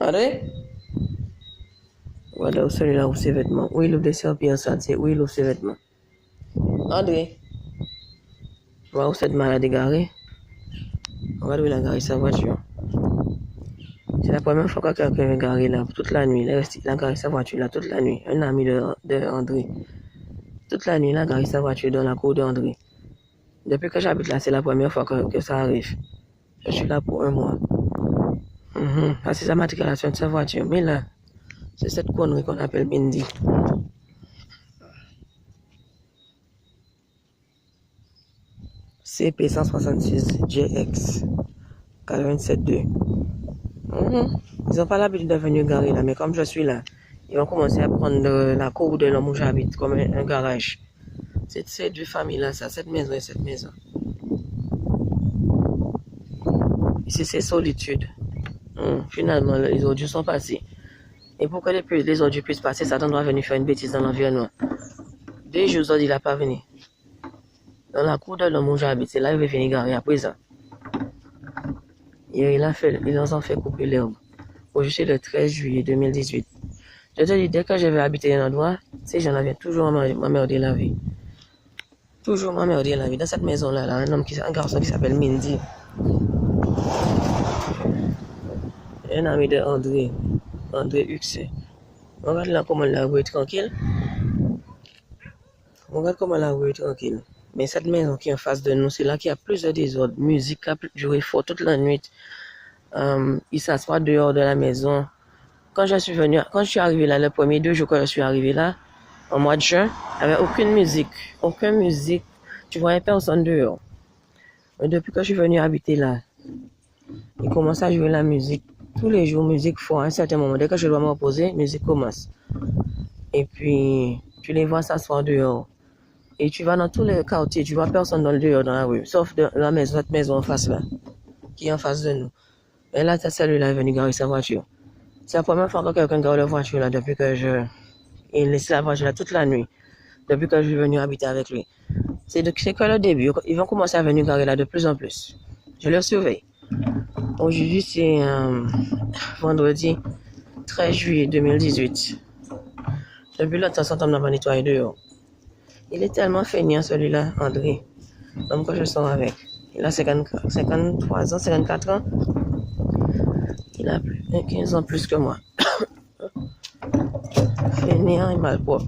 André? Voilà, celui-là ouvre ses vêtements. Où il ouvre des serpillères, ça, c'est où il ouvre ses vêtements. André? Voir où cette malade est garée. Regarde où il a garé sa voiture. C'est la première fois que quelqu'un est garé là, toute la nuit. Il a garé sa voiture là toute la nuit. Un ami de André. Toute la nuit, il a garé sa voiture dans la cour d'André. Depuis que j'habite là, c'est la première fois que ça arrive. Je suis là pour 1 mois. C'est la matriculation de sa voiture. Mais là, c'est cette connerie qu'on appelle Mindy. CP 166 GX 87.2. Ils n'ont pas l'habitude de venir garer là, mais comme je suis là, ils vont commencer à prendre la cour de l'homme où j'habite comme un garage. C'est deux familles là, ça, cette maison et cette maison. Ici, c'est solitude. Finalement, les ordures sont passés. Et pour que les ordures puissent passer, Satan doit venir faire une bêtise dans l'environnement. 2 jours, il n'a pas venu. Dans la cour de l'homme où j'habite, c'est là qu'il veut venir garer à présent. Et ils ont fait couper l'herbe. Aujourd'hui, le 13 juillet 2018. Je te dis, dès que je vais habiter un endroit, ces gens-là viennent toujours m'emmerder la vie. Toujours m'emmerder la vie. Dans cette maison-là, un garçon qui s'appelle Mindy. Un ami de André Huxé. Regarde là comment la rue est tranquille. Regarde comment la rue est tranquille. Mais cette maison qui est en face de nous, c'est là qu'il y a plus de désordre. Musique a joué fort toute la nuit. Il s'assoit dehors de la maison. Quand je suis arrivé là, les premiers 2 jours que je suis arrivé là, en mois de juin, il n'y avait aucune musique. Tu voyais personne dehors. Mais depuis que je suis venu habiter là, il commence à jouer la musique. Tous les jours, musique fort. À un certain moment, dès que je dois me reposer, musique commence. Et puis, tu les vois s'asseoir dehors. Et tu vas dans tous les quartiers, tu vois personne dehors dans la rue, sauf cette maison en face là, qui est en face de nous. Et là, celui-là est venu garer sa voiture. C'est la première fois que quelqu'un gare la voiture là depuis que il laisse la voiture là toute la nuit, depuis que je suis venu habiter avec lui. C'est que le début, ils vont commencer à venir garer là de plus en plus. Je le surveille. Aujourd'hui, c'est vendredi 13 juillet 2018. Depuis longtemps, on n'a pas nettoyé dehors. Il est tellement feignant celui-là, André, l'homme que je sors avec. Il a 53 ans, 54 ans. Il a 15 ans plus que moi. Fainéant et malpropre.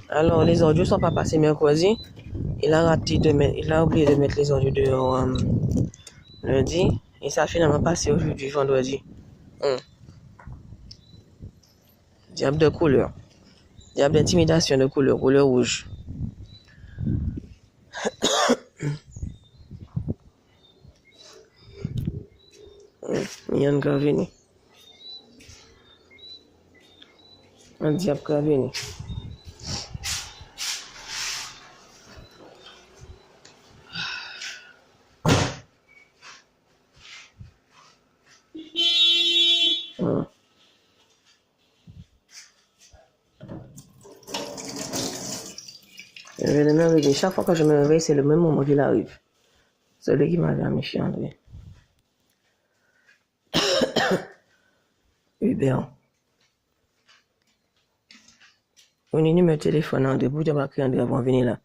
Alors, les ordures ne sont pas passées mercredi. Il a oublié de mettre les ordures dehors lundi. Et ça a finalement passé aujourd'hui, vendredi. Diable de couleur. Diable d'intimidation de couleur rouge. Il y a un gars venu. Un diable qui est venu. Je vais me réveiller. Chaque fois que je me réveille, c'est le même moment qu'il arrive. Celui qui m'avait amiché, André. Hubert. On est numéro de téléphone, André. Pour te marquer André avant de venir là.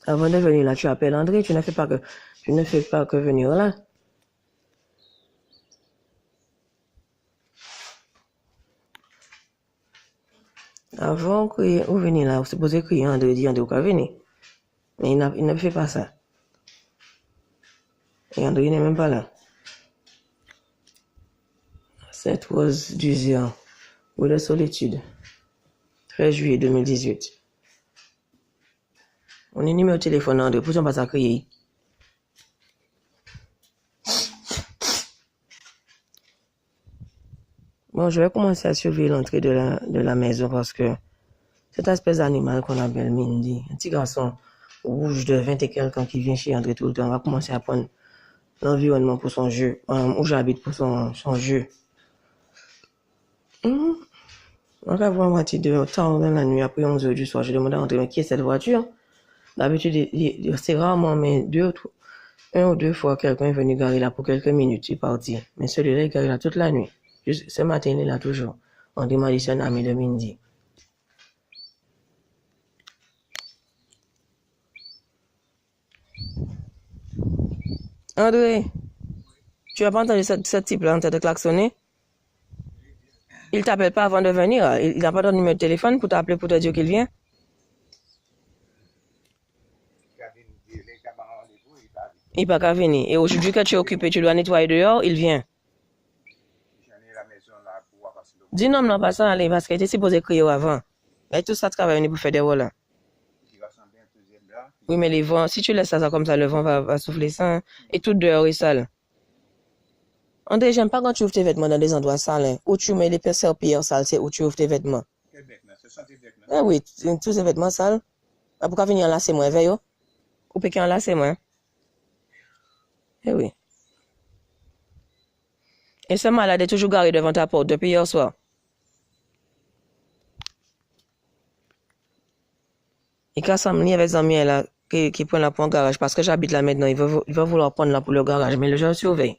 Avant de venir là, tu appelles André. Tu ne fais pas que venir là. Avant de venir là, c'est supposé crier André, dit André, qu'à venir. Mais il ne fait pas ça. Et André n'est même pas là. Cette rose du Zion, ou de solitude. 13 juillet 2018. On est numéro de téléphone, André, pour ne pas crier. Bon, je vais commencer à surveiller l'entrée de la maison parce que cet espèce d'animal qu'on appelle Mindy, un petit garçon rouge de 20 et quelques ans qui vient chez André tout le temps, va commencer à prendre l'environnement pour son jeu, où j'habite pour son jeu. On va voir moitié de temps dans la nuit, après 11 h du soir, je demande à André, mais qui est cette voiture? D'habitude, c'est rarement, mais 2 ou 3. 1 ou 2 fois, quelqu'un est venu garer là pour quelques minutes, il est parti. Mais celui-là, il est garé là toute la nuit. Ce matin, il est là toujours. On dit, moi, c'est un ami de Mindy. André, tu n'as pas entendu ce type-là en train de klaxonner? Il t'appelle pas avant de venir. Il n'a pas ton numéro de téléphone pour t'appeler pour te dire qu'il vient. Il n'est pas qu'à venir. Et aujourd'hui, quand tu es occupé, tu dois nettoyer dehors, il vient. Dis non, non, pas ça, allez, parce qu'il était supposé crier avant. Mais tout ça, travaille pour faire des rôles là. Oui, mais les vents, si tu laisses ça comme ça, le vent va souffler ça. Hein, et tout dehors est sale. André, j'aime pas quand tu ouvres tes vêtements dans des endroits sales. Hein, où tu mets les serpillères sales, c'est où tu ouvres tes vêtements. Ah oui, tous ces vêtements sales. Ah, pourquoi venir enlacer moi, veille? Ou peut qu'il enlacer moi? Eh oui. Et ce malade est toujours garé devant ta porte depuis hier soir. Et quand ça me avec les amis là, qui prennent la pour un garage, parce que j'habite là maintenant, il va vouloir prendre là pour le garage, mais le je surveille.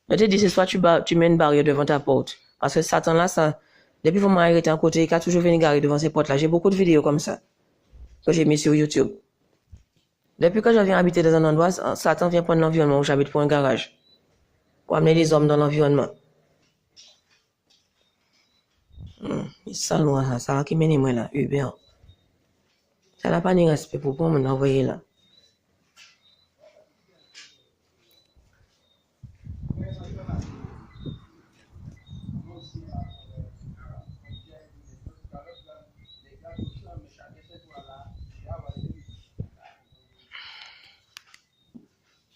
Je te dis, c'est soit tu mets une barrière devant ta porte. Parce que Satan là, ça, depuis que m'a arrêté à côté, il a toujours venu garer devant ses portes là. J'ai beaucoup de vidéos comme ça, que j'ai mis sur YouTube. Depuis que je viens habiter dans un endroit, Satan vient prendre l'environnement où j'habite pour un garage. Pour amener les hommes dans l'environnement. Ça, ça qui mène moi là, Uber. Ça n'a pas de respect pour moi, m'envoyer là.